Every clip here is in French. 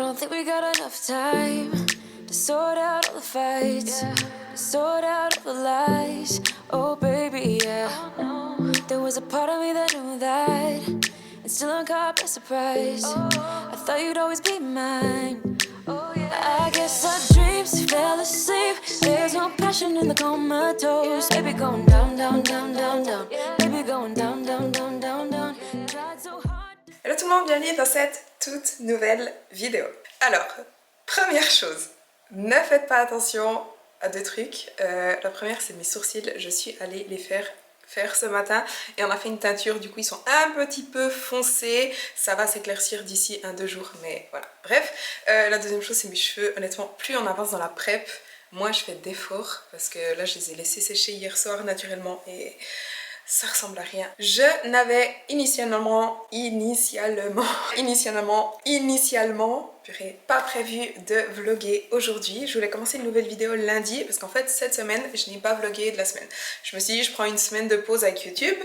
don't think we got enough time to sort out all the fights, to sort out all the lies. Oh baby, yeah. There was a part of me that knew that, and still I'm caught by surprise. I thought you'd always be mine. I guess our dreams fell asleep. There's no passion in the comatose. Baby going down, down, down, down, down. Baby going down, down, down, down, down. Tried so hard. Hello tout le monde, bienvenue dans cette toute nouvelle vidéo. Alors, première chose, ne faites pas attention à deux trucs. La première, c'est mes sourcils. Je suis allée les faire ce matin et on a fait une teinture, du coup ils sont un petit peu foncés. Ça va s'éclaircir d'ici 1-2 jours, mais voilà. Bref, la deuxième chose, c'est mes cheveux. Honnêtement, plus on avance dans la prep, moins je fais d'efforts parce que là, je les ai laissés sécher hier soir naturellement et ça ressemble à rien. Je n'avais initialement, purée, pas prévu de vlogger aujourd'hui. Je voulais commencer une nouvelle vidéo lundi parce qu'en fait cette semaine je n'ai pas vlogué de la semaine. Je me suis dit je prends une semaine de pause avec YouTube,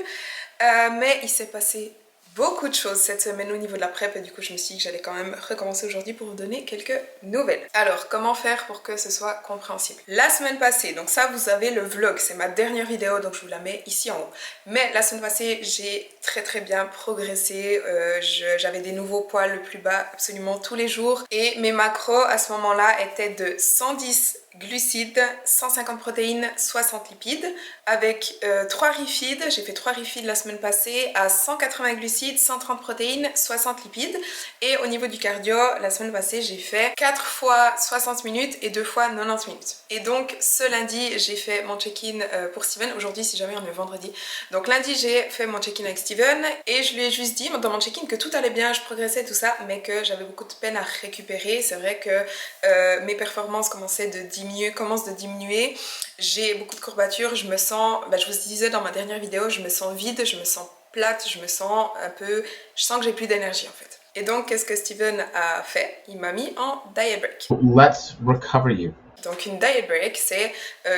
mais il s'est passé beaucoup de choses cette semaine au niveau de la prep et du coup je me suis dit que j'allais quand même recommencer aujourd'hui pour vous donner quelques nouvelles. Alors comment faire pour que ce soit compréhensible? La semaine passée, donc ça vous avez le vlog, c'est ma dernière vidéo donc je vous la mets ici en haut. Mais la semaine passée j'ai très bien progressé, j'avais des nouveaux poids le plus bas absolument tous les jours et mes macros à ce moment-là étaient de 110 glucides, 150 protéines, 60 lipides avec 3 refeeds. J'ai fait 3 refeeds la semaine passée à 180 glucides, 130 protéines, 60 lipides. Et au niveau du cardio, la semaine passée j'ai fait 4 fois 60 minutes et 2 fois 90 minutes. Et donc ce lundi j'ai fait mon check-in pour Steven. Aujourd'hui si jamais on est vendredi. Donc lundi j'ai fait mon check-in avec Steven et je lui ai juste dit dans mon check-in que tout allait bien, je progressais tout ça, mais que j'avais beaucoup de peine à récupérer. C'est vrai que mes performances commencent de diminuer. J'ai beaucoup de courbatures, je me sens, je vous disais dans ma dernière vidéo, je me sens vide, je me sens plate, je me sens un peu, je sens que j'ai plus d'énergie en fait. Et donc qu'est-ce que Steven a fait? Il m'a mis en diet break. Let's recover you. Donc une diet break, c'est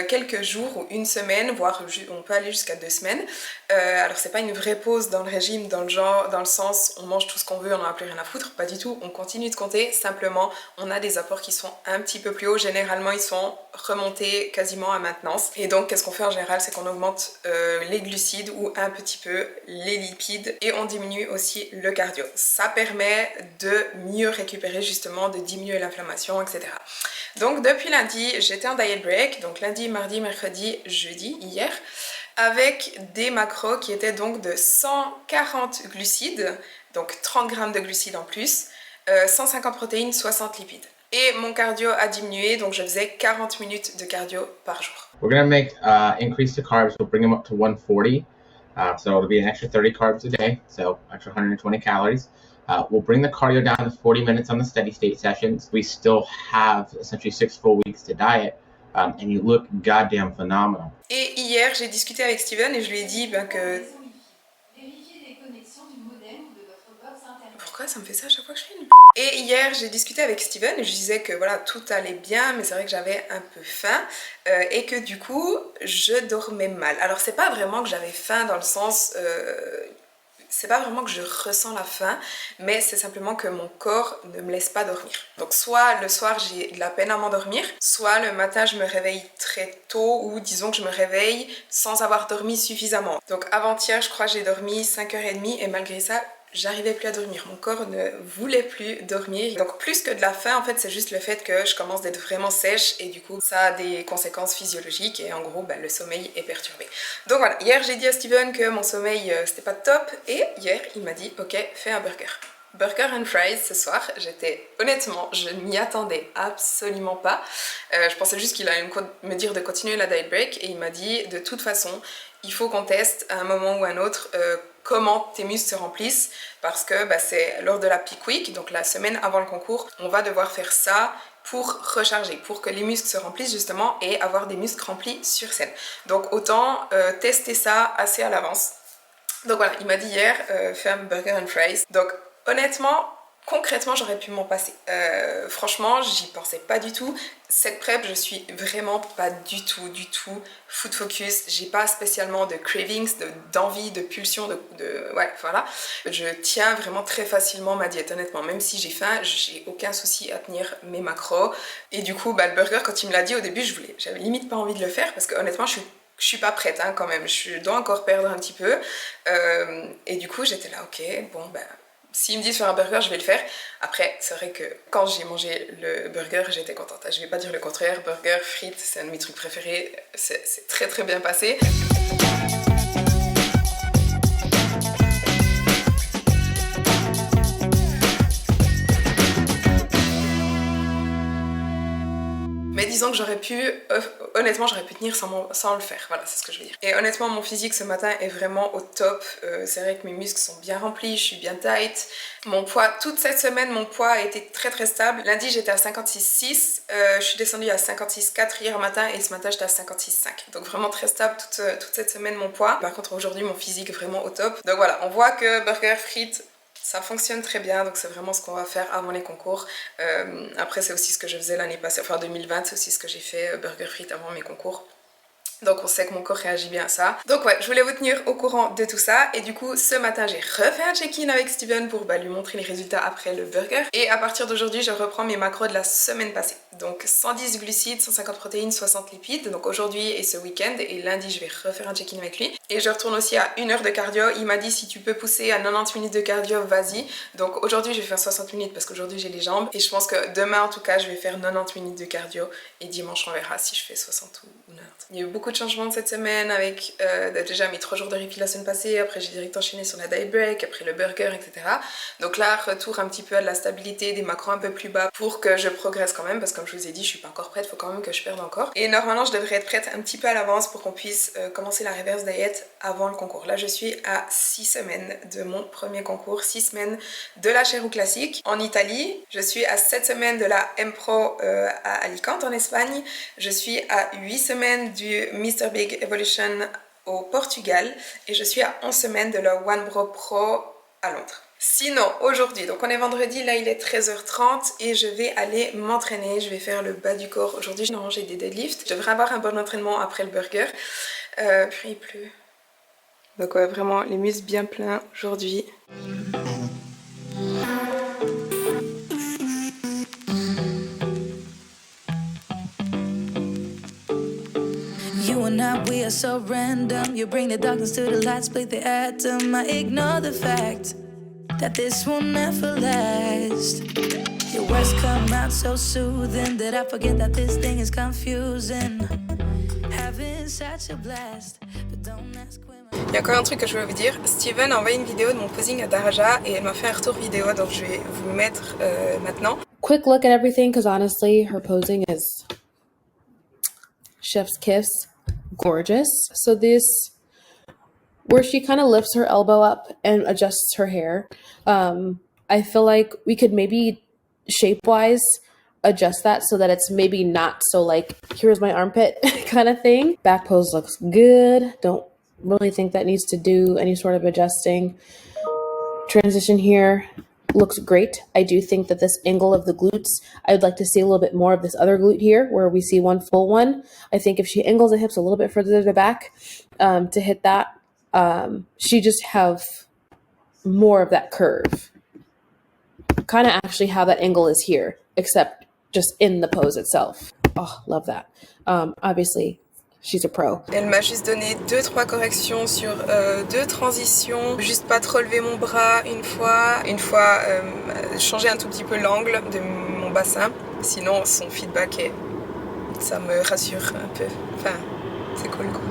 quelques jours ou une semaine, voire on peut aller jusqu'à 2 semaines. Alors c'est pas une vraie pause dans le régime, dans le sens on mange tout ce qu'on veut, on n'en a plus rien à foutre, pas du tout, on continue de compter, simplement on a des apports qui sont un petit peu plus hauts, généralement ils sont remontés quasiment à maintenance. Et donc qu'est-ce qu'on fait en général, c'est qu'on augmente les glucides ou un petit peu les lipides et on diminue aussi le cardio. Ça permet de mieux récupérer justement, de diminuer l'inflammation, etc. Donc depuis lundi, j'étais en diet break, donc lundi, mardi, mercredi, jeudi, hier, avec des macros qui étaient donc de 140 glucides, donc 30 grammes de glucides en plus, 150 protéines, 60 lipides. Et mon cardio a diminué, donc je faisais 40 minutes de cardio par jour. We're gonna make increase the carbs. We'll bring them up to 140. So it'll be an extra 30 carbs a day, so extra 120 calories. We'll bring the cardio down to 40 minutes on the steady state sessions. We still have essentially 6 full weeks to diet, and you look goddamn phenomenal. Et hier, j'ai discuté avec Steven et je lui ai dit que... Pourquoi ça me fait ça à chaque fois que je fais une... Et hier, j'ai discuté avec Steven et je disais que voilà, tout allait bien, mais c'est vrai que j'avais un peu faim et que du coup, je dormais mal. Alors, c'est pas vraiment que j'avais faim dans le sens... c'est pas vraiment que je ressens la faim, mais c'est simplement que mon corps ne me laisse pas dormir. Donc soit le soir j'ai de la peine à m'endormir, soit le matin je me réveille très tôt ou disons que je me réveille sans avoir dormi suffisamment. Donc avant-hier je crois que j'ai dormi 5h30 et malgré ça j'arrivais plus à dormir, mon corps ne voulait plus dormir. Donc plus que de la faim en fait c'est juste le fait que je commence d'être vraiment sèche et du coup ça a des conséquences physiologiques et en gros le sommeil est perturbé. Donc voilà, hier j'ai dit à Steven que mon sommeil c'était pas top et hier il m'a dit ok fais un burger. Burger and fries ce soir, honnêtement, je ne m'y attendais absolument pas. Je pensais juste qu'il allait me dire de continuer la diet break et il m'a dit de toute façon il faut qu'on teste à un moment ou à un autre comment tes muscles se remplissent parce que c'est lors de la peak week, donc la semaine avant le concours, on va devoir faire ça pour recharger, pour que les muscles se remplissent justement et avoir des muscles remplis sur scène. Donc autant tester ça assez à l'avance. Donc voilà, il m'a dit hier, fais un burger and fries. Donc honnêtement, concrètement j'aurais pu m'en passer. Franchement j'y pensais pas du tout. Cette prep je suis vraiment pas du tout food focus. J'ai pas spécialement de cravings, d'envie, de pulsion, ouais voilà. Je tiens vraiment très facilement ma diète honnêtement. Même si j'ai faim, j'ai aucun souci à tenir mes macros. Et du coup le burger quand il me l'a dit au début j'avais limite pas envie de le faire parce que honnêtement je suis pas prête hein, quand même. Je dois encore perdre un petit peu. Et du coup j'étais là ok bon s'ils me disent faire un burger, je vais le faire. Après, c'est vrai que quand j'ai mangé le burger, j'étais contente. Je vais pas dire le contraire. Burger, frites, c'est un de mes trucs préférés. C'est très très bien passé. Mais disons que j'aurais pu, honnêtement j'aurais pu tenir sans le faire, voilà c'est ce que je veux dire. Et honnêtement mon physique ce matin est vraiment au top, c'est vrai que mes muscles sont bien remplis, je suis bien tight. Mon poids, toute cette semaine mon poids a été très très stable. Lundi j'étais à 56,6, je suis descendue à 56,4 hier matin et ce matin j'étais à 56,5. Donc vraiment très stable toute cette semaine mon poids. Par contre aujourd'hui mon physique est vraiment au top. Donc voilà, on voit que burger, frites, ça fonctionne très bien, donc c'est vraiment ce qu'on va faire avant les concours. Après c'est aussi ce que je faisais l'année passée, enfin 2020, c'est aussi ce que j'ai fait, burger frites avant mes concours. Donc on sait que mon corps réagit bien à ça. Donc ouais, je voulais vous tenir au courant de tout ça. Et du coup, ce matin, j'ai refait un check-in avec Steven pour lui montrer les résultats après le burger. Et à partir d'aujourd'hui, je reprends mes macros de la semaine passée. Donc 110 glucides, 150 protéines, 60 lipides. Donc aujourd'hui et ce week-end. Et lundi, je vais refaire un check-in avec lui. Et je retourne aussi à 1 heure de cardio. Il m'a dit si tu peux pousser à 90 minutes de cardio, vas-y. Donc aujourd'hui, je vais faire 60 minutes parce qu'aujourd'hui, j'ai les jambes. Et je pense que demain, en tout cas, je vais faire 90 minutes de cardio. Et dimanche, on verra si je fais 60 ou 90. Il y a eu beaucoup de changements de cette semaine avec déjà mes 3 jours de refi la semaine passée, après j'ai direct enchaîné sur la diet break, après le burger, etc. Donc là, retour un petit peu à de la stabilité, des macros un peu plus bas pour que je progresse quand même, parce que comme je vous ai dit, je suis pas encore prête, il faut quand même que je perde encore. Et normalement, je devrais être prête un petit peu à l'avance pour qu'on puisse commencer la reverse diet avant le concours. Là, je suis à 6 semaines de mon premier concours, 6 semaines de la Cherou classique en Italie. Je suis à 7 semaines de la M-Pro à Alicante en Espagne. Je suis à 8 semaines du Mr. Big Evolution au Portugal et je suis à 11 semaines de la One Bro Pro à Londres. Sinon, aujourd'hui, donc on est vendredi, là il est 13h30 et je vais aller m'entraîner, je vais faire le bas du corps. Aujourd'hui, j'ai des deadlifts, je devrais avoir un bon entraînement après le burger. Puis il pleut. Donc ouais, vraiment les muscles bien pleins aujourd'hui. We are so random. You bring the darkness to the light, split the atom. I ignore the fact that this will never last. Your words come out so soothing that I forget that this thing is confusing. Having such a blast, but don't ask when. Il y a encore un truc que je voulais vous dire. Steven a envoyé une vidéo de mon posing à Daraja et elle m'a fait un retour vidéo, donc je vais vous le mettre maintenant. Quick look at everything, because honestly, her posing is chef's kiss. Gorgeous. So this, where she kind of lifts her elbow up and adjusts her hair, I feel like we could maybe shape-wise adjust that so that it's maybe not so like, here's my armpit kind of thing. Back pose looks good. Don't really think that needs to do any sort of adjusting. Transition here looks great. I do think that this angle of the glutes, I would like to see a little bit more of this other glute here where we see one full one. I think if she angles the hips a little bit further to the back to hit that, she just have more of that curve. Kind of actually how that angle is here, except just in the pose itself. Oh, love that. Obviously, she's a pro. Elle m'a juste donné 2-3 corrections sur 2 transitions, juste pas trop lever mon bras une fois changer un tout petit peu l'angle de mon bassin. Sinon son feedback ça me rassure un peu. Enfin, c'est cool quoi.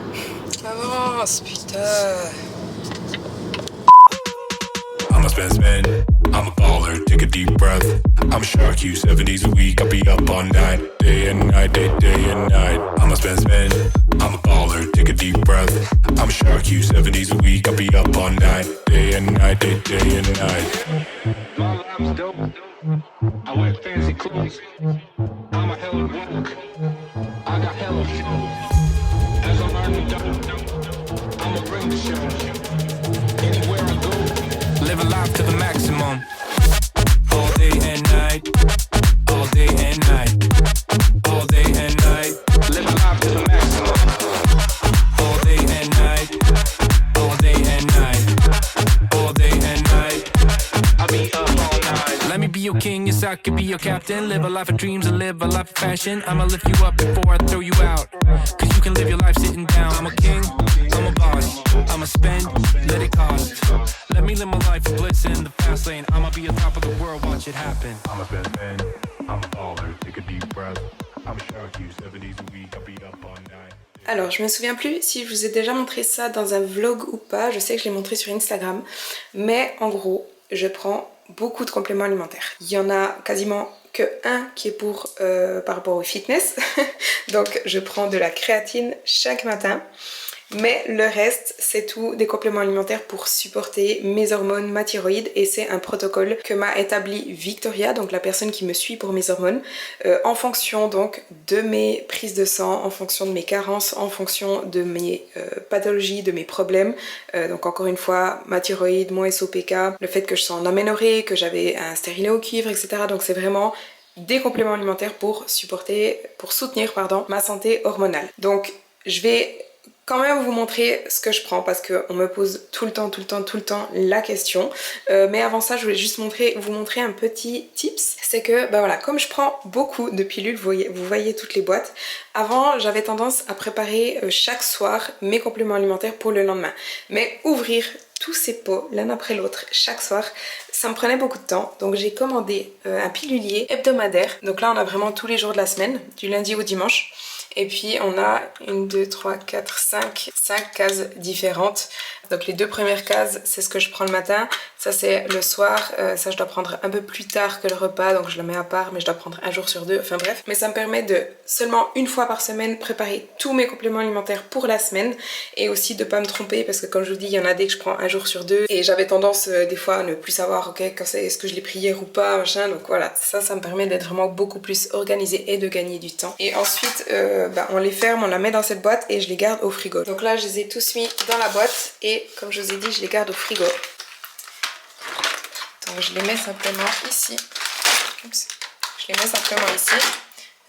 Avance, putain. I'm a spin, I'm a baller, take a deep breath. I'm a shark, you 7 days a week, I'll be up all night, day and night, day and night. I'm a spin, I'm a baller, take a deep breath. I'm a shark, you 7 days a week, I'll be up all night, day and night, day and night. My life's dope, I wear fancy clothes, I'm a hell of work, I got hell of show. As I'm earning dough, I'ma bring the show. Anywhere I go, Living life to the maximum. All I could be your captain. Live a life of dreams and live a life of passion. I'ma lift you up before I throw you out. Cause you can live your life sitting down. I'm a king, I'm a boss. I'ma spend, let it cost. Let me live my life of bliss in the fast lane. I'ma be on top of the world, watch it happen. I'm a best man, I'm a baller, take a deep breath. I'm a shark, you 7 days a week, I'll be up all night. Alors, je me souviens plus si je vous ai déjà montré ça dans un vlog ou pas. Je sais que je l'ai montré sur Instagram. Mais en gros, je prends beaucoup de compléments alimentaires. Il y en a quasiment que un qui est pour par rapport au fitness. Donc, je prends de la créatine chaque matin. Mais le reste, c'est tout des compléments alimentaires pour supporter mes hormones, ma thyroïde, et c'est un protocole que m'a établi Victoria, donc la personne qui me suit pour mes hormones, en fonction donc de mes prises de sang, en fonction de mes carences, en fonction de mes pathologies, de mes problèmes. Donc encore une fois, ma thyroïde, mon SOPK, le fait que je sois en aménorrhée, que j'avais un stérilet au cuivre, etc. Donc c'est vraiment des compléments alimentaires pour soutenir ma santé hormonale. Donc je vais quand même vous montrer ce que je prends parce qu'on me pose tout le temps la question. Mais avant ça, je voulais juste vous montrer un petit tips. C'est que, bah voilà, comme je prends beaucoup de pilules, vous voyez toutes les boîtes. Avant, j'avais tendance à préparer chaque soir mes compléments alimentaires pour le lendemain. Mais ouvrir tous ces pots l'un après l'autre chaque soir, ça me prenait beaucoup de temps. Donc j'ai commandé un pilulier hebdomadaire. Donc là, on a vraiment tous les jours de la semaine, du lundi au dimanche. Et puis on a 5 cases différentes. Donc les 2 premières cases, c'est ce que je prends le matin. Ça c'est le soir, ça je dois prendre un peu plus tard que le repas, donc je le mets à part, mais je dois prendre un jour sur 2, enfin bref. Mais ça me permet de seulement une fois par semaine préparer tous mes compléments alimentaires pour la semaine. Et aussi de pas me tromper, parce que comme je vous dis, il y en a des que je prends un jour sur 2. Et j'avais tendance des fois à ne plus savoir, ok, est-ce que je l'ai pris hier ou pas, machin. Donc voilà, ça me permet d'être vraiment beaucoup plus organisée et de gagner du temps. Et ensuite, on les ferme, on la met dans cette boîte et je les garde au frigo. Donc là, je les ai tous mis dans la boîte et comme je vous ai dit, je les garde au frigo. Donc je les mets simplement ici. Oups. Je les mets simplement ici.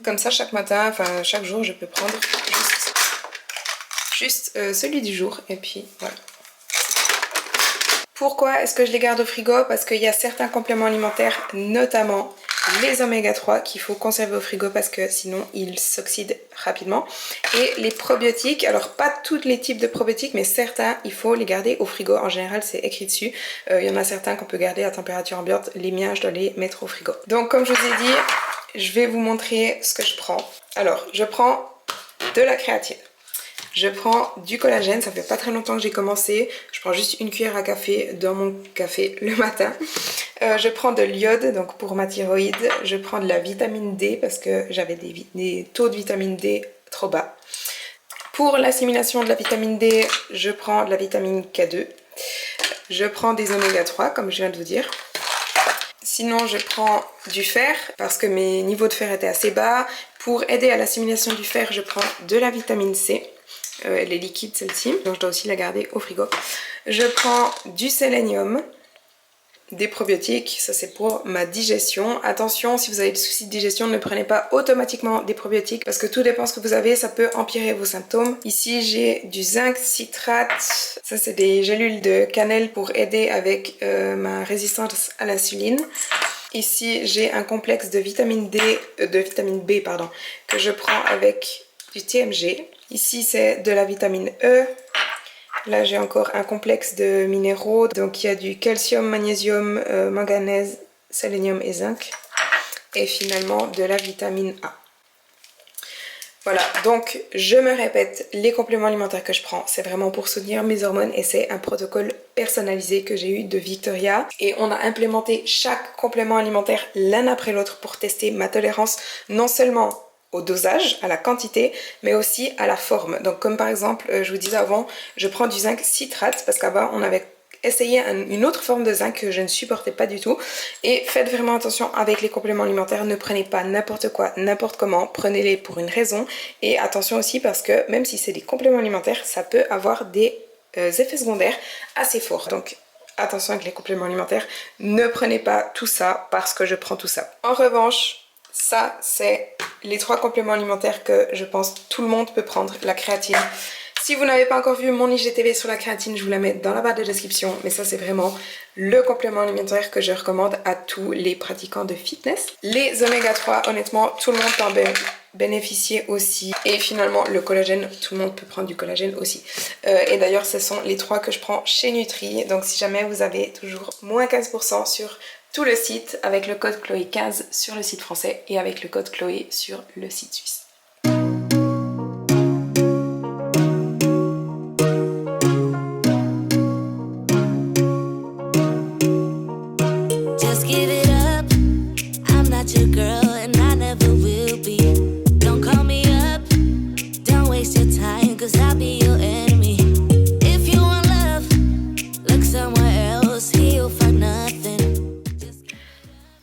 Comme ça, chaque matin, enfin chaque jour, je peux prendre juste celui du jour. Et puis voilà. Pourquoi est-ce que je les garde au frigo? Parce qu'il y a certains compléments alimentaires, notamment les oméga 3 qu'il faut conserver au frigo parce que sinon ils s'oxydent rapidement. Et les probiotiques, alors pas tous les types de probiotiques, mais certains il faut les garder au frigo. En général c'est écrit dessus. Il y en a certains qu'on peut garder à température ambiante. Les miens je dois les mettre au frigo. Donc comme je vous ai dit, je vais vous montrer ce que je prends. Alors je prends de la créatine. Je prends du collagène, ça fait pas très longtemps que j'ai commencé. Je prends juste une cuillère à café dans mon café le matin. Je prends de l'iode, donc pour ma thyroïde. Je prends de la vitamine D parce que j'avais des taux de vitamine D trop bas. Pour l'assimilation de la vitamine D, je prends de la vitamine K2. Je prends des oméga 3 comme je viens de vous dire. Sinon, je prends du fer parce que mes niveaux de fer étaient assez bas. Pour aider à l'assimilation du fer, je prends de la vitamine C. Elle est liquide celle-ci, donc je dois aussi la garder au frigo. Je prends du sélénium, des probiotiques, ça c'est pour ma digestion. Attention, si vous avez des soucis de digestion, ne prenez pas automatiquement des probiotiques parce que tout dépend ce que vous avez, ça peut empirer vos symptômes. Ici j'ai du zinc citrate, ça c'est des gélules de cannelle pour aider avec ma résistance à l'insuline. Ici j'ai un complexe de vitamine B que je prends avec du TMG. Ici c'est de la vitamine E. Là j'ai encore un complexe de minéraux. Donc il y a du calcium, magnésium, manganèse, sélénium et zinc. Et finalement de la vitamine A. Voilà, donc je me répète, les compléments alimentaires que je prends, c'est vraiment pour soutenir mes hormones et c'est un protocole personnalisé que j'ai eu de Victoria. Et on a implémenté chaque complément alimentaire l'un après l'autre pour tester ma tolérance, non seulement au dosage, à la quantité, mais aussi à la forme. Donc comme par exemple, je vous disais avant, je prends du zinc citrate parce qu'avant on avait essayé une autre forme de zinc que je ne supportais pas du tout. Et faites vraiment attention avec les compléments alimentaires, ne prenez pas n'importe quoi, n'importe comment, prenez-les pour une raison. Et attention aussi parce que même si c'est des compléments alimentaires, ça peut avoir des effets secondaires assez forts. Donc attention avec les compléments alimentaires, ne prenez pas tout ça parce que je prends tout ça. En revanche, ça c'est les 3 compléments alimentaires que je pense tout le monde peut prendre. La créatine, Si vous n'avez pas encore vu mon IGTV sur la créatine, je vous la mets dans la barre de description. Mais ça, c'est vraiment le complément alimentaire que je recommande à tous les pratiquants de fitness. Les oméga 3, honnêtement, tout le monde peut en bénéficier aussi. Et finalement, le collagène, tout le monde peut prendre du collagène aussi. Et d'ailleurs, ce sont les 3 que je prends chez Nutri. Donc si jamais vous avez toujours moins 15% sur tout le site, avec le code Chloé 15 sur le site français et avec le code Chloé sur le site suisse. Just give it up. I'm not your girl and I never will be. Don't call me up. Don't waste your time, cause I'll be your enemy. If you want love, look somewhere else. Here you'll find nothing.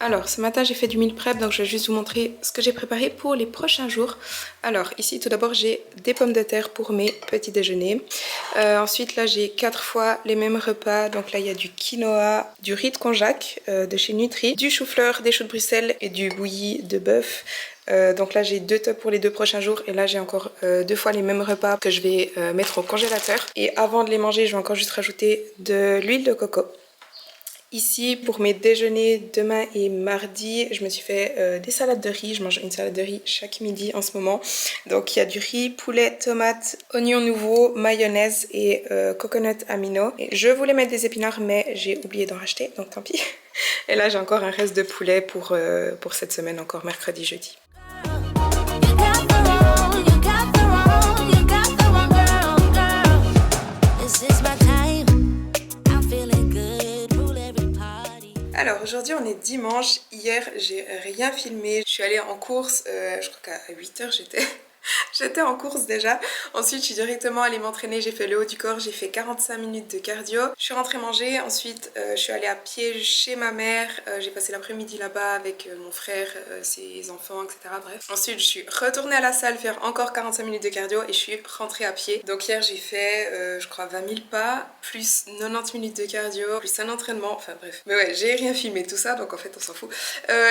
Alors ce matin j'ai fait du meal prep, donc je vais juste vous montrer ce que j'ai préparé pour les prochains jours. Alors ici tout d'abord j'ai des pommes de terre pour mes petits déjeuners. Ensuite là j'ai 4 fois les mêmes repas, donc là il y a du quinoa, du riz de konjac de chez Nutri, du chou-fleur, des choux de Bruxelles et du bouilli de bœuf. Donc là j'ai 2 tubs pour les 2 prochains jours et là j'ai encore 2 fois les mêmes repas que je vais mettre au congélateur. Et avant de les manger je vais encore juste rajouter de l'huile de coco. Ici, pour mes déjeuners demain et mardi, je me suis fait des salades de riz. Je mange une salade de riz chaque midi en ce moment. Donc il y a du riz, poulet, tomates, oignons nouveaux, mayonnaise et coconut amino. Et je voulais mettre des épinards mais j'ai oublié d'en racheter, donc tant pis. Et là j'ai encore un reste de poulet pour cette semaine, encore mercredi, jeudi. You got the wrong, you got the wrong, you got the wrong girl, girl. This is my time. I'm feeling good, rule every party. Alors aujourd'hui on est dimanche, hier j'ai rien filmé, je suis allée en course, je crois qu'à 8h j'étais en course déjà. Ensuite je suis directement allée m'entraîner, j'ai fait le haut du corps, j'ai fait 45 minutes de cardio. Je suis rentrée manger, ensuite je suis allée à pied chez ma mère, j'ai passé l'après-midi là-bas avec mon frère, ses enfants, etc. Bref. Ensuite je suis retournée à la salle faire encore 45 minutes de cardio et je suis rentrée à pied. Donc hier j'ai fait je crois 20 000 pas, plus 90 minutes de cardio, plus un entraînement, enfin bref. Mais ouais, j'ai rien filmé tout ça, donc en fait on s'en fout.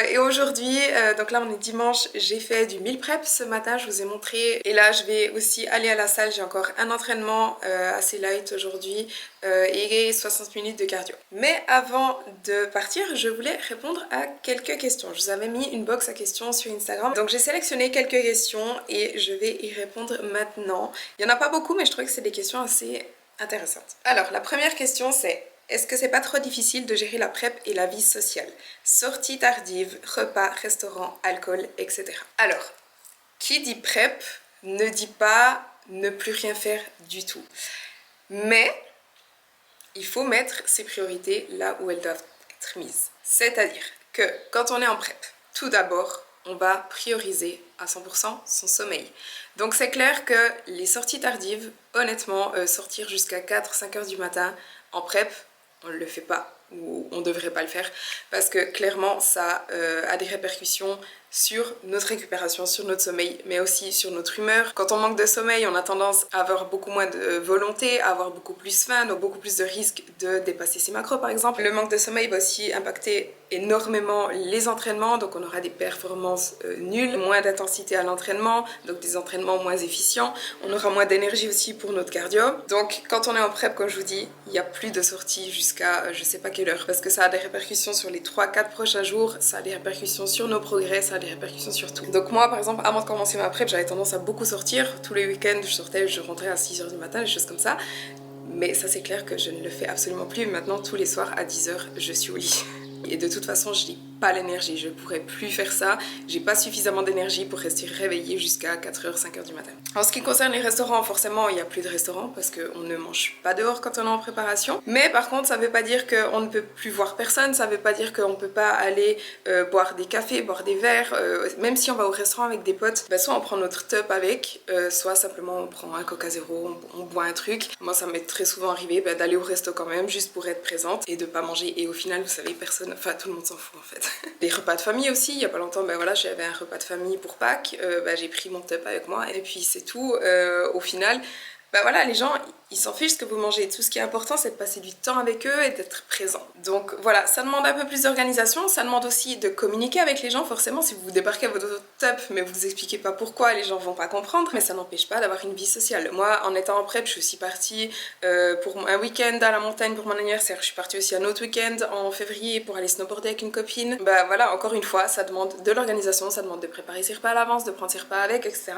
Et aujourd'hui, donc là on est dimanche, j'ai fait du meal prep ce matin, je vous ai montré. Et là je vais aussi aller à la salle, j'ai encore un entraînement assez light aujourd'hui et 60 minutes de cardio. Mais avant de partir, je voulais répondre à quelques questions. Je vous avais mis une box à questions sur Instagram, donc j'ai sélectionné quelques questions et je vais y répondre maintenant. Il n'y en a pas beaucoup mais je trouve que c'est des questions assez intéressantes. Alors la première question c'est: est-ce que c'est pas trop difficile de gérer la prep et la vie sociale? Sorties tardives, repas, restaurants, alcool, etc. Alors, qui dit prep ne dit pas ne plus rien faire du tout. Mais il faut mettre ses priorités là où elles doivent être mises. C'est-à-dire que quand on est en prep, tout d'abord, on va prioriser à 100% son sommeil. Donc c'est clair que les sorties tardives, honnêtement, sortir jusqu'à 4-5 heures du matin en prep, on ne le fait pas ou on ne devrait pas le faire parce que clairement ça a des répercussions sur notre récupération, sur notre sommeil, mais aussi sur notre humeur. Quand on manque de sommeil, on a tendance à avoir beaucoup moins de volonté, à avoir beaucoup plus faim, donc beaucoup plus de risques de dépasser ses macros par exemple. Le manque de sommeil va aussi impacter énormément les entraînements, donc on aura des performances nulles, moins d'intensité à l'entraînement, donc des entraînements moins efficients. On aura moins d'énergie aussi pour notre cardio. Donc quand on est en prep, comme je vous dis, il n'y a plus de sortie jusqu'à je sais pas quelle heure, parce que ça a des répercussions sur les 3-4 prochains jours, ça a des répercussions sur nos progrès, ça a des répercussions sur tout. Donc moi par exemple, avant de commencer ma prep, j'avais tendance à beaucoup sortir. Tous les week-ends je sortais, je rentrais à 6h du matin, des choses comme ça. Mais ça c'est clair que je ne le fais absolument plus. Maintenant tous les soirs à 10h je suis au lit. Et de toute façon je n'ai pas l'énergie, je pourrais plus faire ça. J'ai pas suffisamment d'énergie pour rester réveillée jusqu'à 4h, 5h du matin. En ce qui concerne les restaurants, forcément il n'y a plus de restaurants parce qu'on ne mange pas dehors quand on est en préparation. Mais par contre ça veut pas dire qu'on ne peut plus voir personne, ça veut pas dire qu'on peut pas aller boire des cafés, boire des verres. Même si on va au restaurant avec des potes, bah, soit on prend notre top avec, soit simplement on prend un Coca Zéro, on boit un truc. Moi ça m'est très souvent arrivé d'aller au resto quand même, juste pour être présente et de pas manger. Et au final vous savez, personne, enfin tout le monde s'en fout en fait. Les repas de famille aussi, il y a pas longtemps, ben voilà, j'avais un repas de famille pour Pâques, j'ai pris mon top avec moi et puis c'est tout. Au final, bah voilà, les gens, ils s'en fichent ce que vous mangez. Tout ce qui est important, c'est de passer du temps avec eux et d'être présent. Donc voilà, ça demande un peu plus d'organisation, ça demande aussi de communiquer avec les gens. Forcément, si vous débarquez à votre top, mais vous expliquez pas pourquoi, les gens vont pas comprendre. Mais ça n'empêche pas d'avoir une vie sociale. Moi, en étant en prep, je suis aussi partie pour un week-end à la montagne pour mon anniversaire. Je suis partie aussi un autre week-end en février pour aller snowboarder avec une copine. Bah voilà, encore une fois, ça demande de l'organisation, ça demande de préparer ses repas à l'avance, de prendre ses repas avec, etc.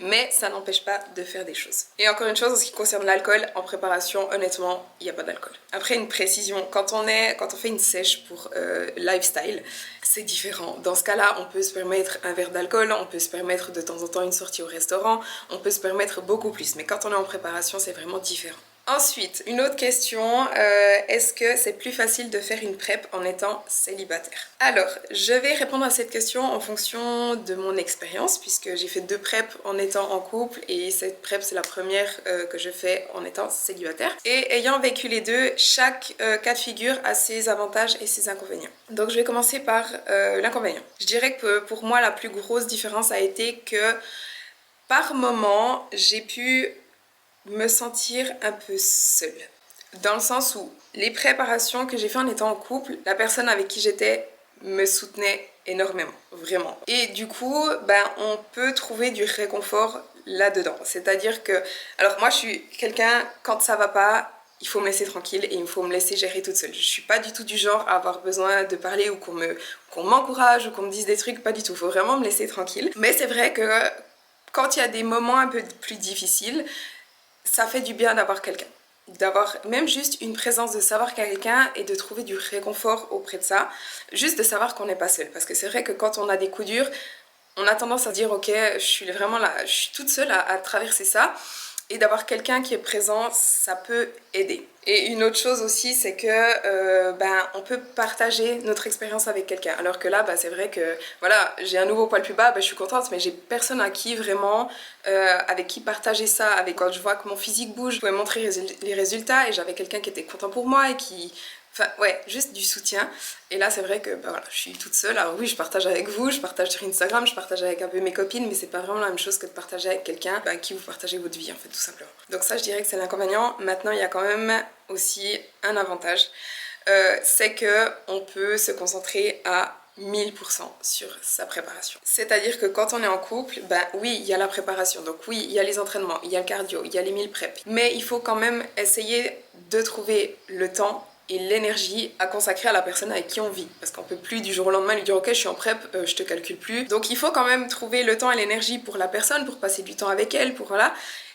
Mais ça n'empêche pas de faire des choses. Et encore une chose, en ce qui concerne l'alcool, en préparation, honnêtement, il n'y a pas d'alcool. Après, une précision, quand on fait une sèche pour lifestyle, c'est différent. Dans ce cas-là, on peut se permettre un verre d'alcool, on peut se permettre de temps en temps une sortie au restaurant, on peut se permettre beaucoup plus. Mais quand on est en préparation, c'est vraiment différent. Ensuite, une autre question, est-ce que c'est plus facile de faire une prep en étant célibataire? Alors, je vais répondre à cette question en fonction de mon expérience, puisque j'ai fait 2 preps en étant en couple, et cette prep, c'est la première que je fais en étant célibataire. Et ayant vécu les deux, chaque cas de figure a ses avantages et ses inconvénients. Donc, je vais commencer par l'inconvénient. Je dirais que pour moi, la plus grosse différence a été que, par moment, j'ai pu me sentir un peu seule. Dans le sens où les préparations que j'ai fait en étant en couple, la personne avec qui j'étais me soutenait énormément, vraiment. Et du coup, on peut trouver du réconfort là-dedans. C'est-à-dire que, alors moi je suis quelqu'un, quand ça va pas, il faut me laisser tranquille et il faut me laisser gérer toute seule. Je suis pas du tout du genre à avoir besoin de parler ou qu'on m'encourage ou qu'on me dise des trucs, pas du tout. Il faut vraiment me laisser tranquille. Mais c'est vrai que quand il y a des moments un peu plus difficiles, ça fait du bien d'avoir quelqu'un, d'avoir même juste une présence, de savoir quelqu'un et de trouver du réconfort auprès de ça, juste de savoir qu'on n'est pas seul. Parce que c'est vrai que quand on a des coups durs, on a tendance à dire ok, je suis vraiment là, je suis toute seule à traverser ça, et d'avoir quelqu'un qui est présent, ça peut aider. Et une autre chose aussi, c'est que on peut partager notre expérience avec quelqu'un. Alors que là, c'est vrai que voilà, j'ai un nouveau poil plus bas, je suis contente, mais j'ai personne à qui vraiment, avec qui partager ça. Avec quand je vois que mon physique bouge, je pouvais montrer les résultats et j'avais quelqu'un qui était content pour moi et qui... Enfin, ouais, juste du soutien. Et là, c'est vrai que voilà, je suis toute seule. Alors oui, je partage avec vous, je partage sur Instagram, je partage avec un peu mes copines, mais c'est pas vraiment la même chose que de partager avec quelqu'un avec qui vous partagez votre vie, en fait, tout simplement. Donc ça, je dirais que c'est l'inconvénient. Maintenant, il y a quand même aussi un avantage. C'est que on peut se concentrer à 1000% sur sa préparation. C'est-à-dire que quand on est en couple, oui, il y a la préparation, donc oui, il y a les entraînements, il y a le cardio, il y a les 1000 preps, mais il faut quand même essayer de trouver le temps et l'énergie à consacrer à la personne avec qui on vit. Parce qu'on peut plus du jour au lendemain lui dire ok, je suis en prep, je te calcule plus. Donc il faut quand même trouver le temps et l'énergie pour la personne, pour passer du temps avec elle, pour voilà.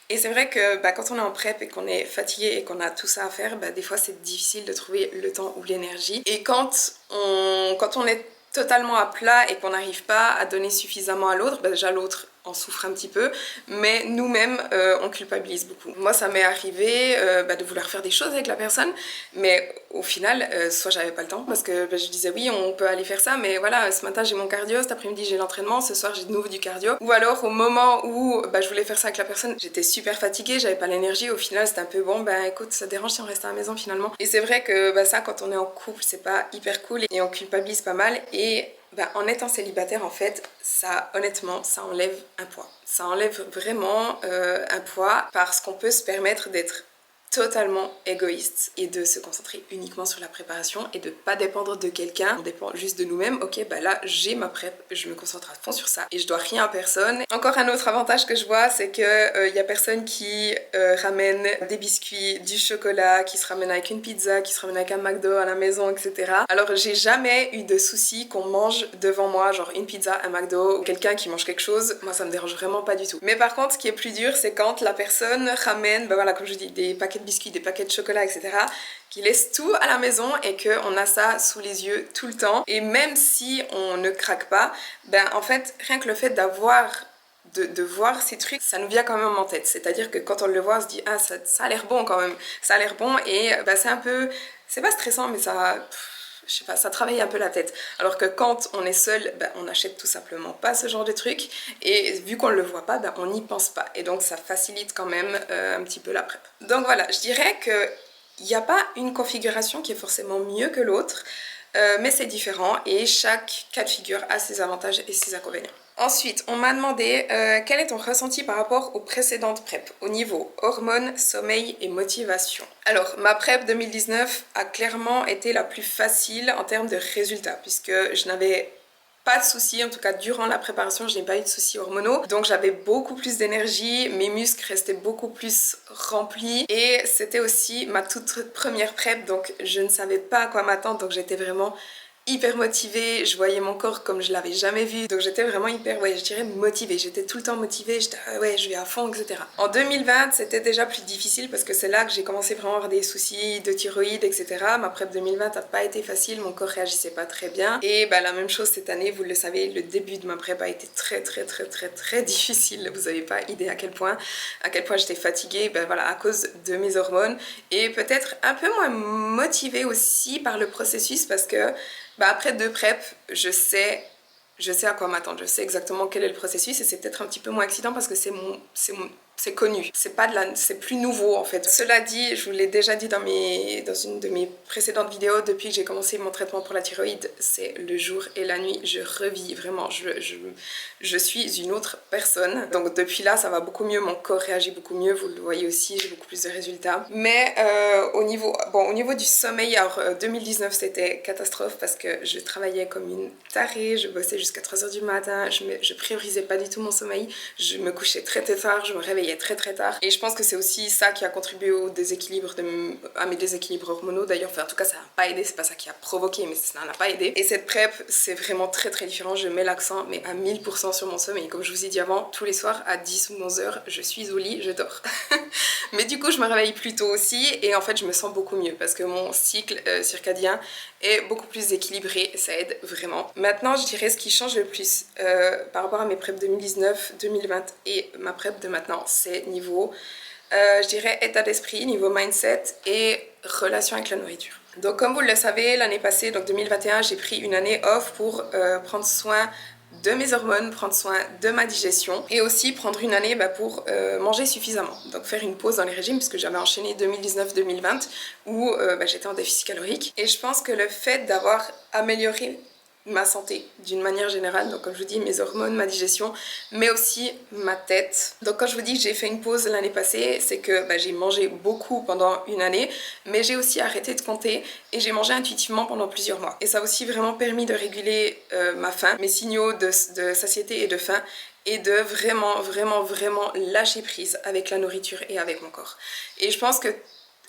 Et c'est vrai que quand on est en prep et qu'on est fatigué et qu'on a tout ça à faire, des fois c'est difficile de trouver le temps ou l'énergie. Et quand on est totalement à plat et qu'on n'arrive pas à donner suffisamment à l'autre, déjà l'autre en souffre un petit peu, mais nous-mêmes on culpabilise beaucoup. Moi ça m'est arrivé de vouloir faire des choses avec la personne, mais au final soit j'avais pas le temps parce que je disais oui on peut aller faire ça, mais voilà, ce matin j'ai mon cardio, cet après-midi j'ai l'entraînement, ce soir j'ai de nouveau du cardio, ou alors au moment où je voulais faire ça avec la personne, j'étais super fatiguée, j'avais pas l'énergie, au final c'était un peu bon, écoute, ça dérange si on reste à la maison finalement. Et c'est vrai que ça, quand on est en couple, c'est pas hyper cool et on culpabilise pas mal. Et en étant célibataire, en fait, ça, honnêtement, ça enlève un poids. Ça enlève vraiment un poids parce qu'on peut se permettre d'être totalement égoïste et de se concentrer uniquement sur la préparation et de pas dépendre de quelqu'un, on dépend juste de nous-mêmes. Ok, là j'ai ma prep, je me concentre à fond sur ça et je dois rien à personne. Encore un autre avantage que je vois, c'est que y a personne qui ramène des biscuits, du chocolat, qui se ramène avec une pizza, qui se ramène avec un McDo à la maison, etc. Alors j'ai jamais eu de souci qu'on mange devant moi, genre une pizza, un McDo, ou quelqu'un qui mange quelque chose. Moi ça me dérange vraiment pas du tout. Mais par contre, ce qui est plus dur, c'est quand la personne ramène, voilà, comme je dis, des paquets de biscuits, des paquets de chocolat, etc., qui laissent tout à la maison et qu'on a ça sous les yeux tout le temps. Et même si on ne craque pas, en fait, rien que le fait d'avoir de voir ces trucs, ça nous vient quand même en tête. C'est-à-dire que quand on le voit, on se dit ah, ça a l'air bon quand même, ça a l'air bon, et c'est un peu, c'est pas stressant, mais ça, je sais pas, ça travaille un peu la tête. Alors que quand on est seul, on n'achète tout simplement pas ce genre de trucs, et vu qu'on le voit pas, on n'y pense pas, et donc ça facilite quand même un petit peu la prep. Donc voilà, je dirais que il n'y a pas une configuration qui est forcément mieux que l'autre, mais c'est différent et chaque cas de figure a ses avantages et ses inconvénients. Ensuite, on m'a demandé quel est ton ressenti par rapport aux précédentes PrEP, au niveau hormones, sommeil et motivation. Alors, ma PrEP 2019 a clairement été la plus facile en termes de résultats, puisque je n'avais pas de soucis, en tout cas durant la préparation, je n'ai pas eu de soucis hormonaux. Donc j'avais beaucoup plus d'énergie, mes muscles restaient beaucoup plus remplis et c'était aussi ma toute première PrEP, donc je ne savais pas à quoi m'attendre, donc j'étais vraiment hyper motivée, je voyais mon corps comme je l'avais jamais vu, donc j'étais vraiment hyper, ouais, je dirais motivée, j'étais tout le temps motivée, j'étais ouais, je vais à fond, etc. En 2020, c'était déjà plus difficile parce que c'est là que j'ai commencé vraiment à avoir des soucis de thyroïde, etc. Ma PrEP 2020 n'a pas été facile, mon corps réagissait pas très bien, et bah, la même chose cette année, vous le savez, le début de ma PrEP a été très difficile, vous avez pas idée à quel point j'étais fatiguée, ben voilà, à cause de mes hormones, et peut-être un peu moins motivée aussi par le processus parce que bah après 2 PrEP, je sais à quoi m'attendre, je sais exactement quel est le processus et c'est peut-être un petit peu moins excitant parce que c'est connu, c'est plus nouveau en fait. Cela dit, je vous l'ai déjà dit dans une de mes précédentes vidéos, depuis que j'ai commencé mon traitement pour la thyroïde, c'est le jour et la nuit, je revis vraiment, je suis une autre personne. Donc depuis là, ça va beaucoup mieux, mon corps réagit beaucoup mieux, vous le voyez aussi, j'ai beaucoup plus de résultats. Mais au niveau du sommeil, alors 2019 c'était catastrophe parce que je travaillais comme une tarée, je bossais jusqu'à 3h du matin, je priorisais pas du tout mon sommeil, je me couchais très tard, je me réveillais très tard. Et je pense que c'est aussi ça qui a contribué au déséquilibre à mes déséquilibres hormonaux d'ailleurs. Enfin, en tout cas, ça n'a pas aidé, c'est pas ça qui a provoqué, mais ça n'a pas aidé. Et cette PrEP, c'est vraiment très différent. Je mets l'accent, mais à 1000% sur mon sommeil. Comme je vous ai dit avant, tous les soirs à 10 ou 11 heures, je suis au lit, je dors. Mais du coup, je me réveille plus tôt aussi. Et en fait, je me sens beaucoup mieux parce que mon cycle circadien est beaucoup plus équilibré. Ça aide vraiment. Maintenant, je dirais ce qui change le plus par rapport à mes PrEP 2019, 2020 et ma PrEP de maintenant, c'est niveau, je dirais, état d'esprit, niveau mindset et relation avec la nourriture. Donc comme vous le savez, l'année passée, donc 2021, j'ai pris une année off pour prendre soin de mes hormones, prendre soin de ma digestion et aussi prendre une année pour manger suffisamment. Donc faire une pause dans les régimes puisque j'avais enchaîné 2019-2020 où j'étais en déficit calorique. Et je pense que le fait d'avoir amélioré ma santé d'une manière générale, donc comme je vous dis, mes hormones, ma digestion, mais aussi ma tête. Donc quand je vous dis que j'ai fait une pause l'année passée, c'est que j'ai mangé beaucoup pendant une année, mais j'ai aussi arrêté de compter et j'ai mangé intuitivement pendant plusieurs mois. Et ça a aussi vraiment permis de réguler ma faim, mes signaux de satiété et de faim, et de vraiment lâcher prise avec la nourriture et avec mon corps. Et je pense que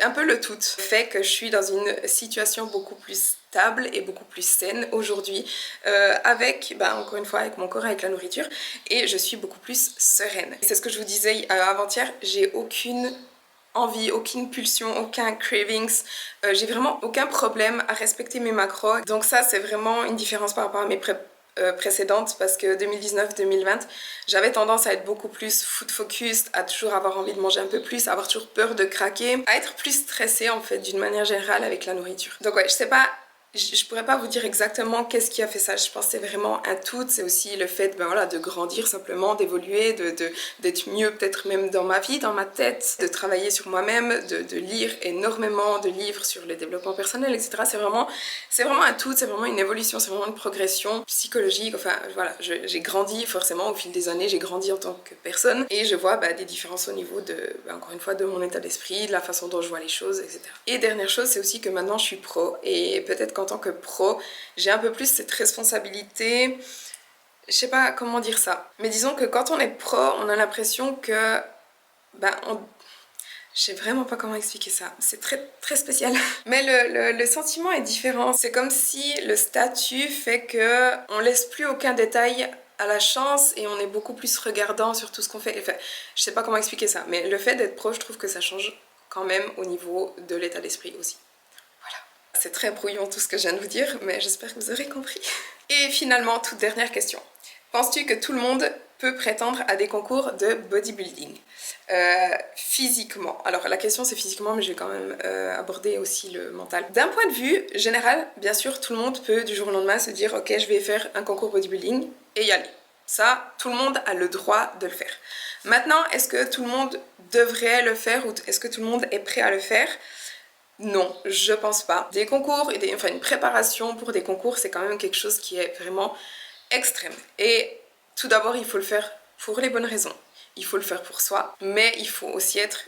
un peu le tout fait que je suis dans une situation beaucoup plus stable et beaucoup plus saine aujourd'hui avec, encore une fois, avec mon corps, avec la nourriture, et je suis beaucoup plus sereine. C'est ce que je vous disais avant-hier, j'ai aucune envie, aucune pulsion, aucun cravings, j'ai vraiment aucun problème à respecter mes macros. Donc ça, c'est vraiment une différence par rapport à mes précédentes parce que 2019-2020 j'avais tendance à être beaucoup plus food focused, à toujours avoir envie de manger un peu plus, à avoir toujours peur de craquer, à être plus stressée en fait d'une manière générale avec la nourriture. Donc ouais, je sais pas, je pourrais pas vous dire exactement qu'est-ce qui a fait ça. Je pense que c'est vraiment un tout. C'est aussi le fait de grandir simplement, d'évoluer, d'être mieux peut-être même dans ma vie, dans ma tête, de travailler sur moi-même, de lire énormément de livres sur le développement personnel, etc. C'est vraiment un tout, c'est vraiment une évolution, c'est vraiment une progression psychologique. Enfin voilà, j'ai grandi forcément au fil des années, j'ai grandi en tant que personne et je vois des différences au niveau encore une fois, de mon état d'esprit, de la façon dont je vois les choses, etc. Et dernière chose, c'est aussi que maintenant je suis pro et peut-être qu'en tant que pro, j'ai un peu plus cette responsabilité, je sais pas comment dire ça, mais disons que quand on est pro, on a l'impression que, je sais vraiment pas comment expliquer ça, c'est très spécial. Mais le sentiment est différent, c'est comme si le statut fait que on laisse plus aucun détail à la chance et on est beaucoup plus regardant sur tout ce qu'on fait. Enfin, je sais pas comment expliquer ça, mais le fait d'être pro, je trouve que ça change quand même au niveau de l'état d'esprit aussi. C'est très brouillon tout ce que je viens de vous dire, mais j'espère que vous aurez compris. Et finalement, toute dernière question. Penses-tu que tout le monde peut prétendre à des concours de bodybuilding physiquement? Alors la question c'est physiquement, mais je vais quand même aborder aussi le mental. D'un point de vue général, bien sûr, tout le monde peut du jour au lendemain se dire ok, je vais faire un concours bodybuilding et y aller. Ça, tout le monde a le droit de le faire. Maintenant, est-ce que tout le monde devrait le faire ou est-ce que tout le monde est prêt à le faire? Non, je pense pas. Des concours, une préparation pour des concours, c'est quand même quelque chose qui est vraiment extrême. Et Tout d'abord, il faut le faire pour les bonnes raisons. Il faut le faire pour soi, mais il faut aussi être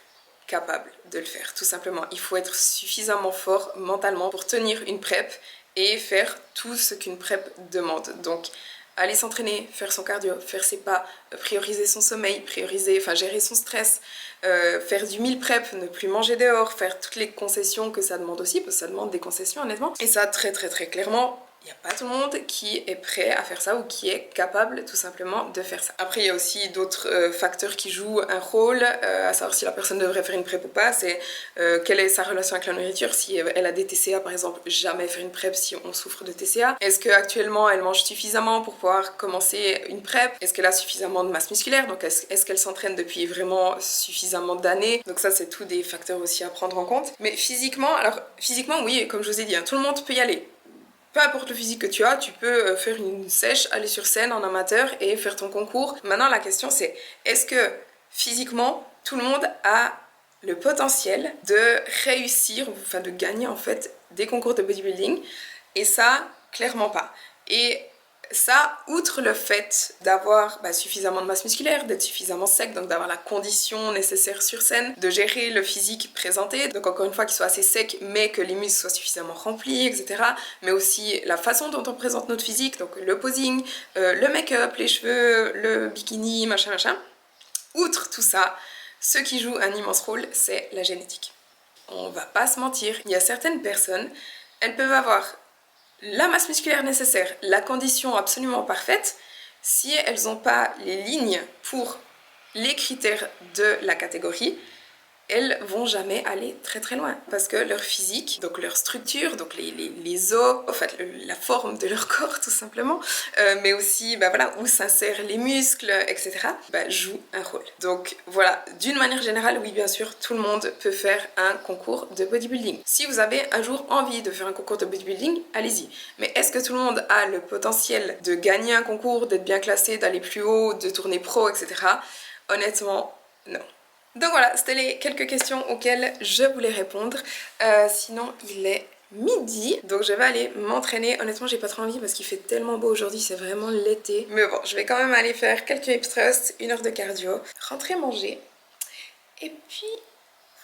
capable de le faire, tout simplement. Il faut être suffisamment fort mentalement pour tenir une prep et faire tout ce qu'une prep demande. Donc, aller s'entraîner, faire son cardio, faire ses pas, prioriser son sommeil, gérer son stress, faire du meal prep, ne plus manger dehors, faire toutes les concessions que ça demande aussi, parce que ça demande des concessions honnêtement. Et ça, très clairement, il n'y a pas tout le monde qui est prêt à faire ça ou qui est capable tout simplement de faire ça. Après, il y a aussi d'autres facteurs qui jouent un rôle, à savoir si la personne devrait faire une prep ou pas, c'est quelle est sa relation avec la nourriture, si elle a des TCA par exemple, jamais faire une prep si on souffre de TCA. Est-ce qu'actuellement elle mange suffisamment pour pouvoir commencer une prep? Est-ce qu'elle a suffisamment de masse musculaire? Donc est-ce qu'elle s'entraîne depuis vraiment suffisamment d'années? Donc ça, c'est tout des facteurs aussi à prendre en compte. Mais physiquement, oui, comme je vous ai dit, hein, tout le monde peut y aller. Peu importe le physique que tu as, tu peux faire une sèche, aller sur scène en amateur et faire ton concours. Maintenant, la question c'est, est-ce que physiquement, tout le monde a le potentiel de réussir, enfin de gagner en fait des concours de bodybuilding? Et ça, clairement pas. Et ça, outre le fait d'avoir suffisamment de masse musculaire, d'être suffisamment sec, donc d'avoir la condition nécessaire sur scène, de gérer le physique présenté, donc encore une fois qu'il soit assez sec mais que les muscles soient suffisamment remplis, etc. Mais aussi la façon dont on présente notre physique, donc le posing, le make-up, les cheveux, le bikini, machin. Outre tout ça, ce qui joue un immense rôle, c'est la génétique. On va pas se mentir, il y a certaines personnes, elles peuvent avoir la masse musculaire nécessaire, la condition absolument parfaite, si elles n'ont pas les lignes pour les critères de la catégorie, elles vont jamais aller très loin parce que leur physique, donc leur structure, donc les os, en fait la forme de leur corps tout simplement, mais aussi où s'insèrent les muscles, etc. Joue un rôle. Donc voilà, d'une manière générale, oui bien sûr, tout le monde peut faire un concours de bodybuilding. Si vous avez un jour envie de faire un concours de bodybuilding, allez-y. Mais est-ce que tout le monde a le potentiel de gagner un concours, d'être bien classé, d'aller plus haut, de tourner pro, etc. Honnêtement, non. Donc voilà, c'était les quelques questions auxquelles je voulais répondre. Sinon, il est midi, donc je vais aller m'entraîner. Honnêtement, j'ai pas trop envie parce qu'il fait tellement beau aujourd'hui, c'est vraiment l'été. Mais bon, je vais quand même aller faire quelques hip thrusts, 1 heure de cardio, rentrer manger. Et puis,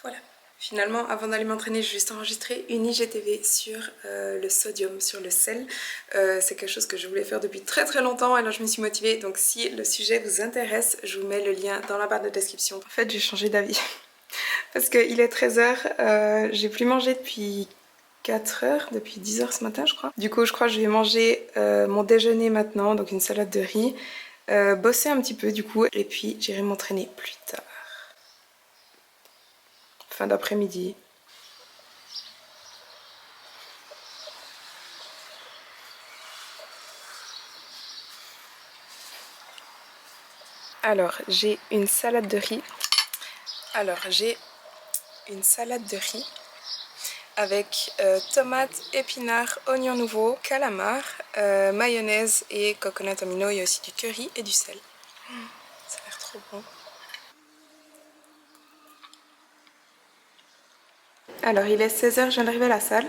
voilà. Finalement, avant d'aller m'entraîner, j'ai juste enregistré une IGTV sur le sodium, sur le sel. C'est quelque chose que je voulais faire depuis très longtemps, alors je me suis motivée. Donc si le sujet vous intéresse, je vous mets le lien dans la barre de description. En fait, j'ai changé d'avis parce qu'il est 13h, j'ai plus mangé depuis 4 heures, depuis 10h ce matin je crois. Du coup, je crois que je vais manger mon déjeuner maintenant, donc une salade de riz, bosser un petit peu du coup, et puis j'irai m'entraîner plus tard. Fin d'après-midi. Alors, j'ai une salade de riz. Avec tomates, épinards, oignons nouveaux, calamars, mayonnaise et coconut amino. Il y a aussi du curry et du sel. Ça a l'air trop bon. Alors il est 16h, je viens d'arriver à la salle.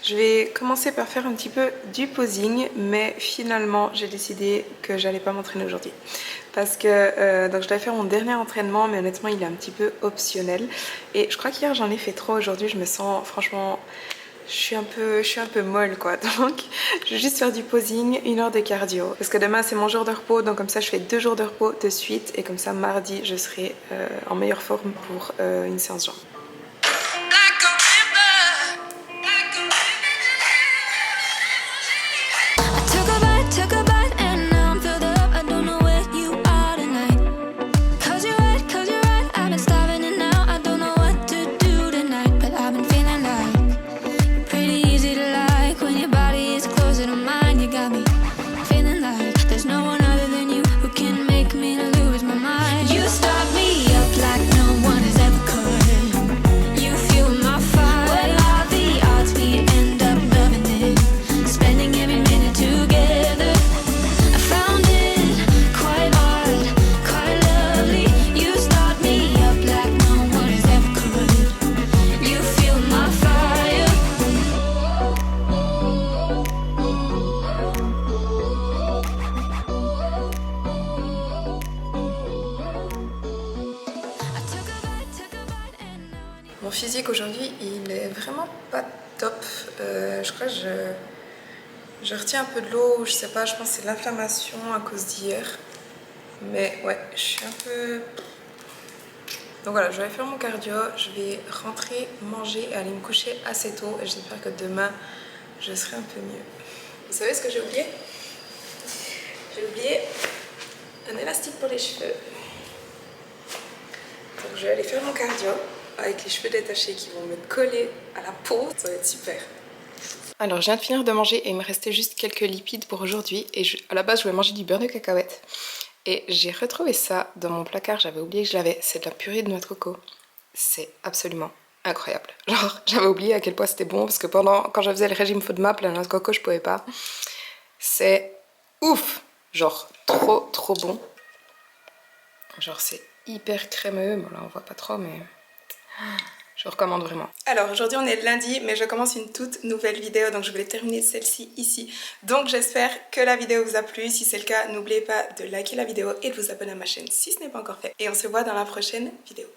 Je vais commencer par faire un petit peu du posing, mais finalement j'ai décidé que j'allais pas m'entraîner aujourd'hui. Parce que donc je devais faire mon dernier entraînement, mais honnêtement il est un petit peu optionnel. Et je crois qu'hier j'en ai fait trop, aujourd'hui je me sens franchement... Je suis un peu molle quoi, donc je vais juste faire du posing, 1 heure de cardio. Parce que demain c'est mon jour de repos, donc comme ça je fais 2 jours de repos de suite. Et comme ça mardi je serai en meilleure forme pour une séance jambes. Took a bite and now I'm filled up. I don't know where you are tonight. 'Cause you're right, I've been starving and now I don't know what to do tonight. But I've been feeling like you're pretty easy to like. When your body is closer to mine, you got me feeling like there's no one other than you who can make me lose my mind. You start me up like no one has ever could. Mon physique aujourd'hui, il est vraiment pas top. Je crois que je retiens un peu de l'eau, je sais pas, je pense que c'est l'inflammation à cause d'hier. Mais ouais, je suis un peu... Donc voilà, je vais faire mon cardio, je vais rentrer, manger et aller me coucher assez tôt. Et j'espère que demain, je serai un peu mieux. Vous savez ce que j'ai oublié? J'ai oublié un élastique pour les cheveux. Donc je vais aller faire mon cardio avec les cheveux détachés qui vont me coller à la peau. Ça va être super. Alors je viens de finir de manger et il me restait juste quelques lipides pour aujourd'hui. Et à la base, je voulais manger du beurre de cacahuète. Et j'ai retrouvé ça dans mon placard, j'avais oublié que je l'avais. C'est de la purée de noix de coco. C'est absolument incroyable. Genre, j'avais oublié à quel point c'était bon parce que quand je faisais le régime FODMAP, la noix de coco, je pouvais pas. C'est ouf! Genre, trop bon. Genre, c'est hyper crémeux. Bon, là, on voit pas trop, mais je recommande vraiment. Alors, aujourd'hui, on est lundi, mais je commence une toute nouvelle vidéo, donc je voulais terminer celle-ci ici. Donc, j'espère que la vidéo vous a plu. Si c'est le cas, n'oubliez pas de liker la vidéo et de vous abonner à ma chaîne si ce n'est pas encore fait. Et on se voit dans la prochaine vidéo.